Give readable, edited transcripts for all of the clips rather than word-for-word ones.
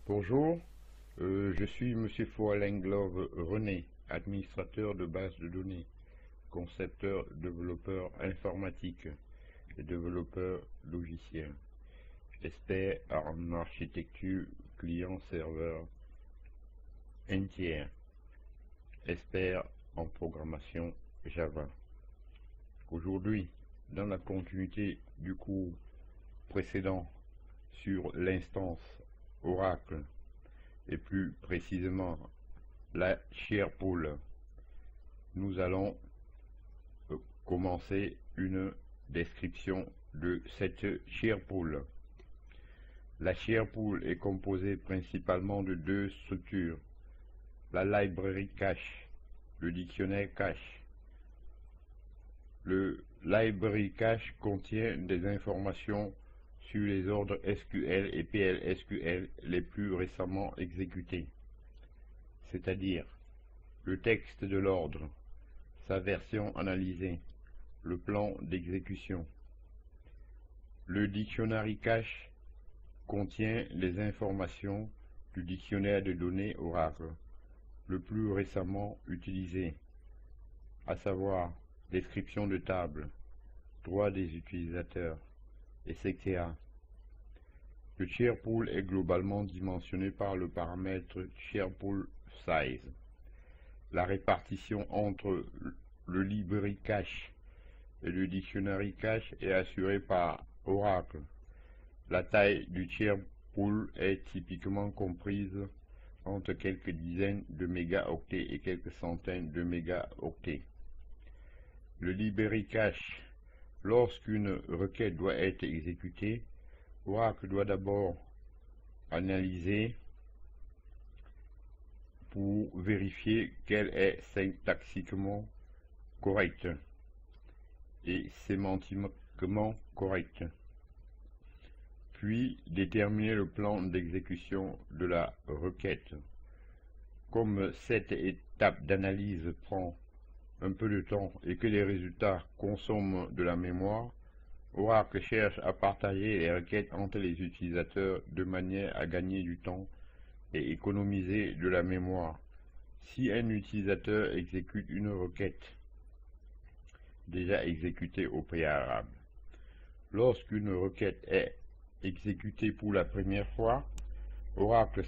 Bonjour, je suis Monsieur Foallenglove René, administrateur de base de données, concepteur, développeur informatique et développeur logiciel, expert en architecture client-serveur entière, expert en programmation Java. Aujourd'hui, dans la continuité du cours précédent sur l'instance Oracle et plus précisément la SharePool, nous allons commencer une description de cette SharePool. La SharePool est composée principalement de deux structures, la library cache, le dictionnaire cache. Le library cache contient des informations sur les ordres SQL et PLSQL les plus récemment exécutés, c'est-à-dire le texte de l'ordre, sa version analysée, le plan d'exécution. Le dictionary cache contient les informations du dictionnaire de données Oracle, le plus récemment utilisé, à savoir description de table, droits des utilisateurs, etc. Le SharePool est globalement dimensionné par le paramètre SharePool Size. La répartition entre le library cache et le dictionary cache est assurée par Oracle. La taille du SharePool est typiquement comprise entre quelques dizaines de mégaoctets et quelques centaines de mégaoctets. Le library cache. Lorsqu'une requête doit être exécutée, Oracle doit d'abord analyser pour vérifier qu'elle est syntaxiquement correcte et sémantiquement correcte, puis déterminer le plan d'exécution de la requête. Comme cette étape d'analyse prend un peu de temps et que les résultats consomment de la mémoire, Oracle cherche à partager les requêtes entre les utilisateurs de manière à gagner du temps et économiser de la mémoire. Si un utilisateur exécute une requête déjà exécutée au préalable, lorsqu'une requête est exécutée pour la première fois, Oracle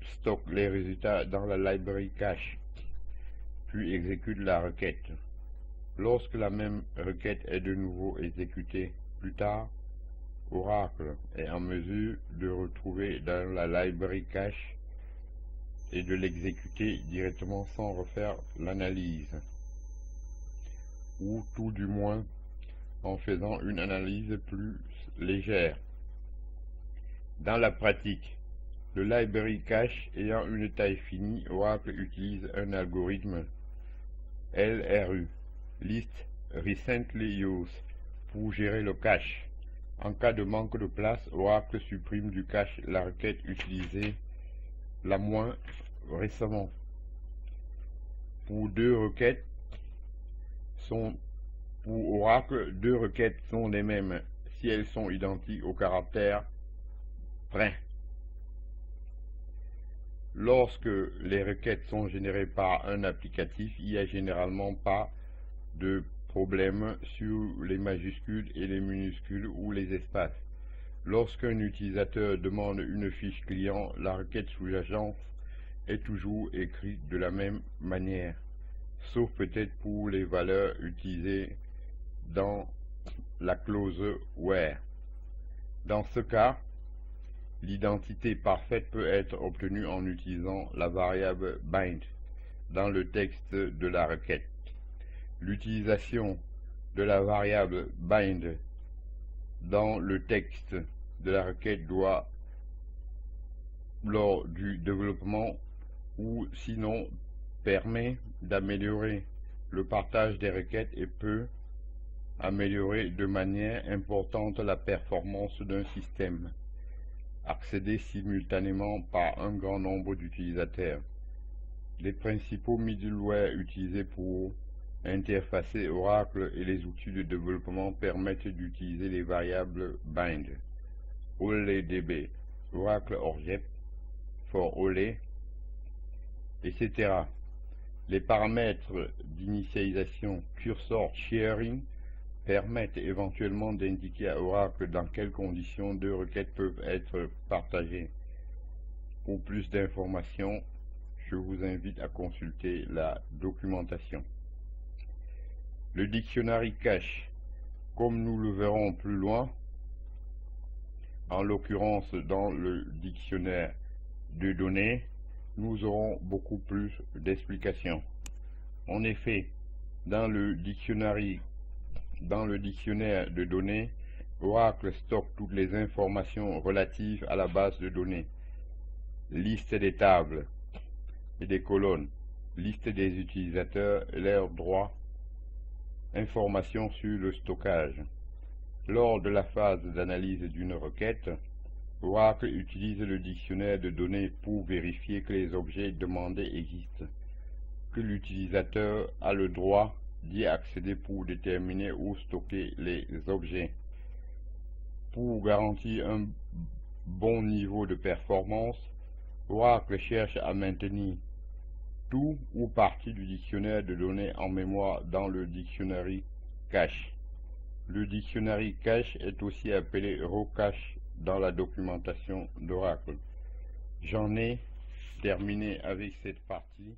stocke les résultats dans la library cache, puis exécute la requête. Lorsque la même requête est de nouveau exécutée plus tard, Oracle est en mesure de retrouver dans la library cache et de l'exécuter directement sans refaire l'analyse, ou tout du moins en faisant une analyse plus légère. Dans la pratique, le library cache ayant une taille finie, Oracle utilise un algorithme LRU, List Recently Used, pour gérer le cache. En cas de manque de place, Oracle supprime du cache la requête utilisée la moins récemment. Pour Oracle, deux requêtes sont les mêmes si elles sont identiques au caractère près. Lorsque les requêtes sont générées par un applicatif, il n'y a généralement pas de problème sur les majuscules et les minuscules ou les espaces. Lorsqu'un utilisateur demande une fiche client, la requête sous-jacente est toujours écrite de la même manière, sauf peut-être pour les valeurs utilisées dans la clause where. Dans ce cas, l'identité parfaite peut être obtenue en utilisant la variable bind dans le texte de la requête. L'utilisation de la variable bind dans le texte de la requête doit, lors du développement ou sinon, permet d'améliorer le partage des requêtes et peut améliorer de manière importante la performance d'un système accédé simultanément par un grand nombre d'utilisateurs. Les principaux middleware utilisés pour interfacer Oracle et les outils de développement permettent d'utiliser les variables bind, OLEDB, Oracle ORGEP, for Ole, etc. Les paramètres d'initialisation cursor sharing permettent éventuellement d'indiquer à Oracle dans quelles conditions deux requêtes peuvent être partagées. Pour plus d'informations, je vous invite à consulter la documentation. Le dictionary cache, comme nous le verrons plus loin, en l'occurrence dans le dictionnaire de données, nous aurons beaucoup plus d'explications. En effet, dans le dictionnaire de données, Oracle stocke toutes les informations relatives à la base de données. Liste des tables et des colonnes, liste des utilisateurs et leurs droits, informations sur le stockage. Lors de la phase d'analyse d'une requête, Oracle utilise le dictionnaire de données pour vérifier que les objets demandés existent, que l'utilisateur a le droit d'y accéder pour déterminer où stocker les objets. Pour garantir un bon niveau de performance, Oracle cherche à maintenir tout ou partie du dictionnaire de données en mémoire dans le dictionary cache. Le dictionary cache est aussi appelé raw cache dans la documentation d'Oracle. J'en ai terminé avec cette partie.